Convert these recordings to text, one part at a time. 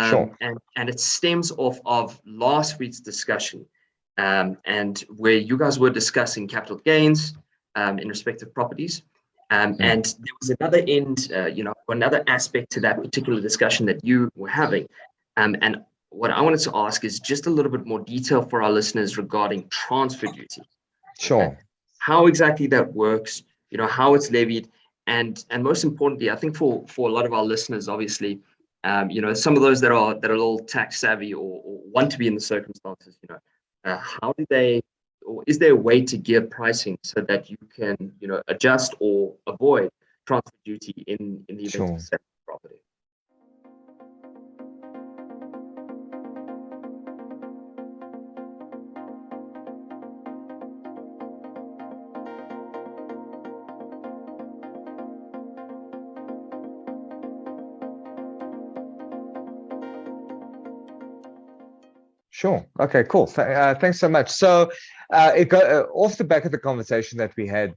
Sure. And it stems off of last week's discussion, and where you guys were discussing capital gains in respective properties. And there was another another aspect to that particular discussion that you were having. And what I wanted to ask is just a little bit more detail for our listeners regarding transfer duty. Sure. Okay? How exactly that works, how it's levied, and most importantly, I think for a lot of our listeners, obviously, some of those that are a little tax savvy or want to be in the circumstances, how do they, or is there a way to gear pricing so that you can, adjust or avoid transfer duty in the event Sure. of selling property? Sure. Okay, cool. Thanks so much. So off the back of the conversation that we had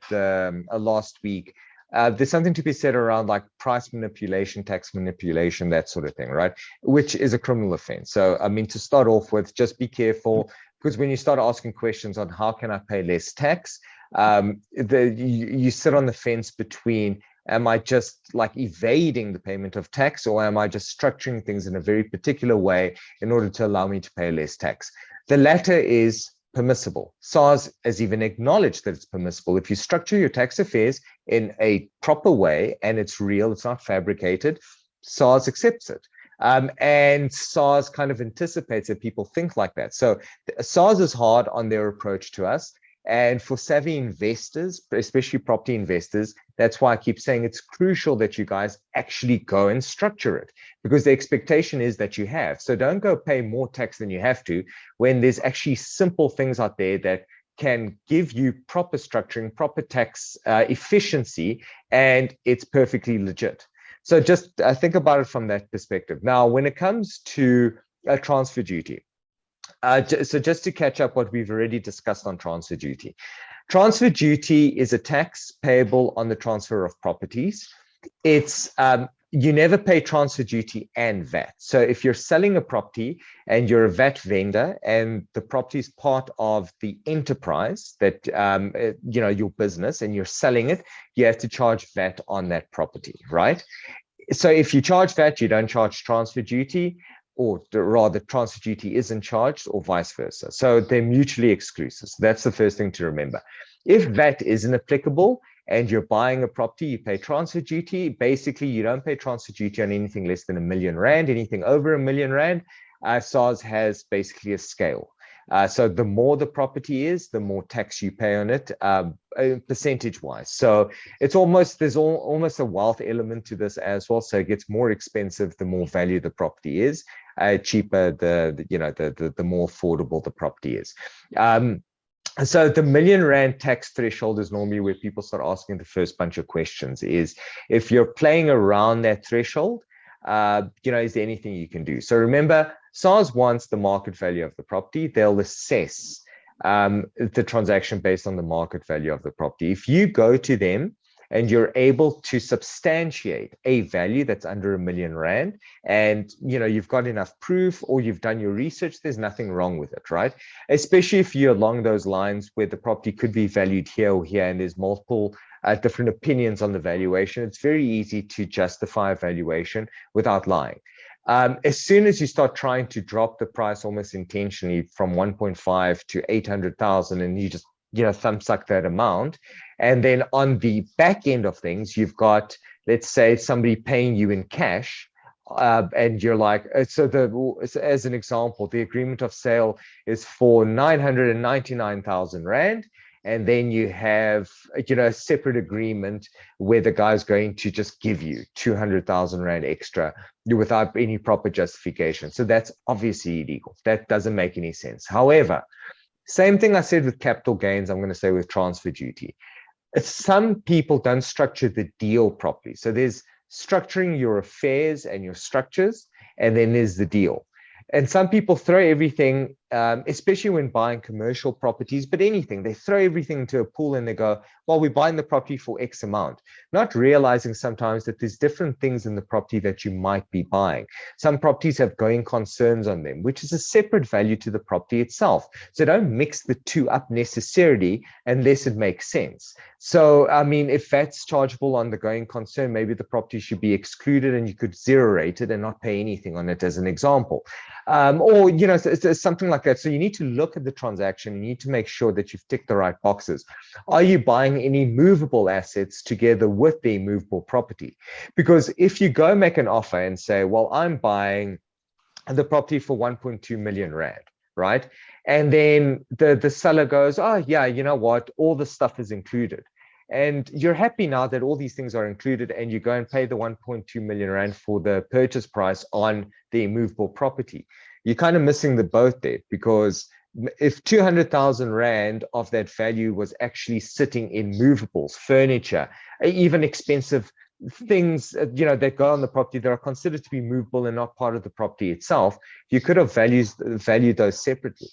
last week, there's something to be said around like price manipulation, tax manipulation, that sort of thing, right? Which is a criminal offense. So, I mean, to start off with, just be careful, because when you start asking questions on how can I pay less tax, you sit on the fence between, am I just like evading the payment of tax, or am I just structuring things in a very particular way in order to allow me to pay less tax? The latter is permissible. SARS has even acknowledged that it's permissible. If you structure your tax affairs in a proper way and it's real, it's not fabricated, SARS accepts it. And SARS kind of anticipates that people think like that. So SARS is hard on their approach to us. And for savvy investors, especially property investors, that's why I keep saying it's crucial that you guys actually go and structure it, because the expectation is that you have. So don't go pay more tax than you have to when there's actually simple things out there that can give you proper structuring, proper tax efficiency, and it's perfectly legit. So just think about it from that perspective. Now, when it comes to transfer duty, so just to catch up what we've already discussed on transfer duty. Transfer duty is a tax payable on the transfer of properties. It's you never pay transfer duty and VAT. So if you're selling a property and you're a VAT vendor and the property is part of the enterprise that your business, and you're selling it, you have to charge VAT on that property, right? So if you charge VAT, you don't charge transfer duty, or rather transfer duty isn't charged, or vice versa. So they're mutually exclusive. So that's the first thing to remember. If VAT isn't applicable and you're buying a property, you pay transfer duty. Basically, you don't pay transfer duty on anything less than R1 million. Anything over R1 million, SARS has basically a scale. So the more the property is, the more tax you pay on it, percentage-wise. So it's there's almost a wealth element to this as well. So it gets more expensive the more value the property is. Cheaper the more affordable the property is. So the R1 million tax threshold is normally where people start asking the first bunch of questions. Is if you're playing around that threshold, is there anything you can do? So remember, SARS wants the market value of the property. They'll assess the transaction based on the market value of the property. If you go to them and you're able to substantiate a value that's under R1 million, and you've got enough proof, or you've done your research, there's nothing wrong with it, right? Especially if you're along those lines where the property could be valued here or here, and there's multiple different opinions on the valuation. It's very easy to justify a valuation without lying. As soon as you start trying to drop the price almost intentionally from 1.5 to 800,000, and you just thumbsuck that amount, and then on the back end of things, you've got, let's say, somebody paying you in cash, and you're like, so as an example, the agreement of sale is for 999,000 rand. And then you have, a separate agreement where the guy's going to just give you 200,000 rand extra without any proper justification. So that's obviously illegal. That doesn't make any sense. However, same thing I said with capital gains, I'm going to say with transfer duty. Some people don't structure the deal properly. So there's structuring your affairs and your structures, and then there's the deal. And some people throw everything especially when buying commercial properties, but anything, they throw everything into a pool and they go, well, we're buying the property for X amount, not realizing sometimes that there's different things in the property that you might be buying. Some properties have going concerns on them, which is a separate value to the property itself. So don't mix the two up necessarily unless it makes sense. So, I mean, if that's chargeable on the going concern, maybe the property should be excluded and you could zero rate it and not pay anything on it, as an example. Or, you know, it's something like that. So you need to look at the transaction. You need to make sure that you've ticked the right boxes. Are you buying any movable assets together with the immovable property? Because if you go make an offer and say, well, I'm buying the property for 1.2 million rand, right? And then the seller goes, oh, yeah, you know what? All the stuff is included. And you're happy now that all these things are included, and you go and pay the 1.2 million rand for the purchase price on the immovable property. You're kind of missing the boat there, because if 200,000 rand of that value was actually sitting in movables, furniture, even expensive things, you know, that go on the property that are considered to be movable and not part of the property itself, you could have valued those separately.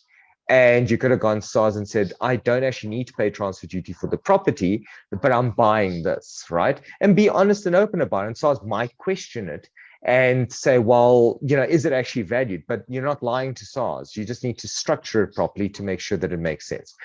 And you could have gone SARS and said, I don't actually need to pay transfer duty for the property, but I'm buying this, right? And be honest and open about it. And SARS might question it and say, well, you know, is it actually valued? But you're not lying to SARS. You just need to structure it properly to make sure that it makes sense.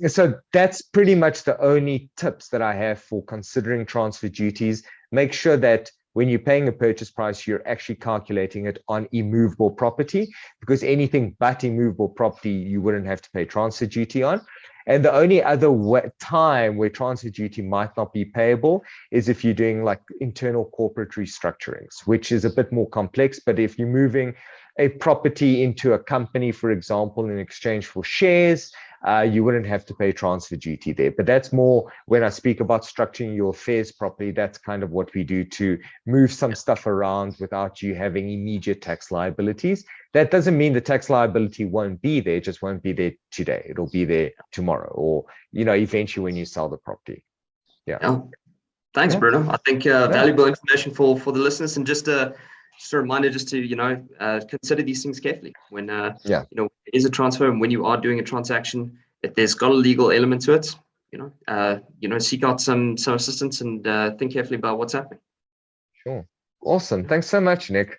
So that's pretty much the only tips that I have for considering transfer duties. Make sure that when you're paying a purchase price, you're actually calculating it on immovable property, because anything but immovable property, you wouldn't have to pay transfer duty on. And the only other time where transfer duty might not be payable is if you're doing like internal corporate restructurings, which is a bit more complex. But if you're moving a property into a company, for example, in exchange for shares, you wouldn't have to pay transfer duty there. But that's more when I speak about structuring your affairs properly. That's kind of what we do to move some stuff around without you having immediate tax liabilities. That doesn't mean the tax liability won't be there, it just won't be there today. It'll be there tomorrow, or, you know, eventually when you sell the property. Yeah. Thanks, Bruno. I think valuable information for the listeners, and just a reminder, just to, you know, consider these things carefully when you know, it is a transfer, and when you are doing a transaction, if there's got a legal element to it, you know, seek out some assistance and think carefully about what's happening. Sure. Awesome. Thanks so much, Nick.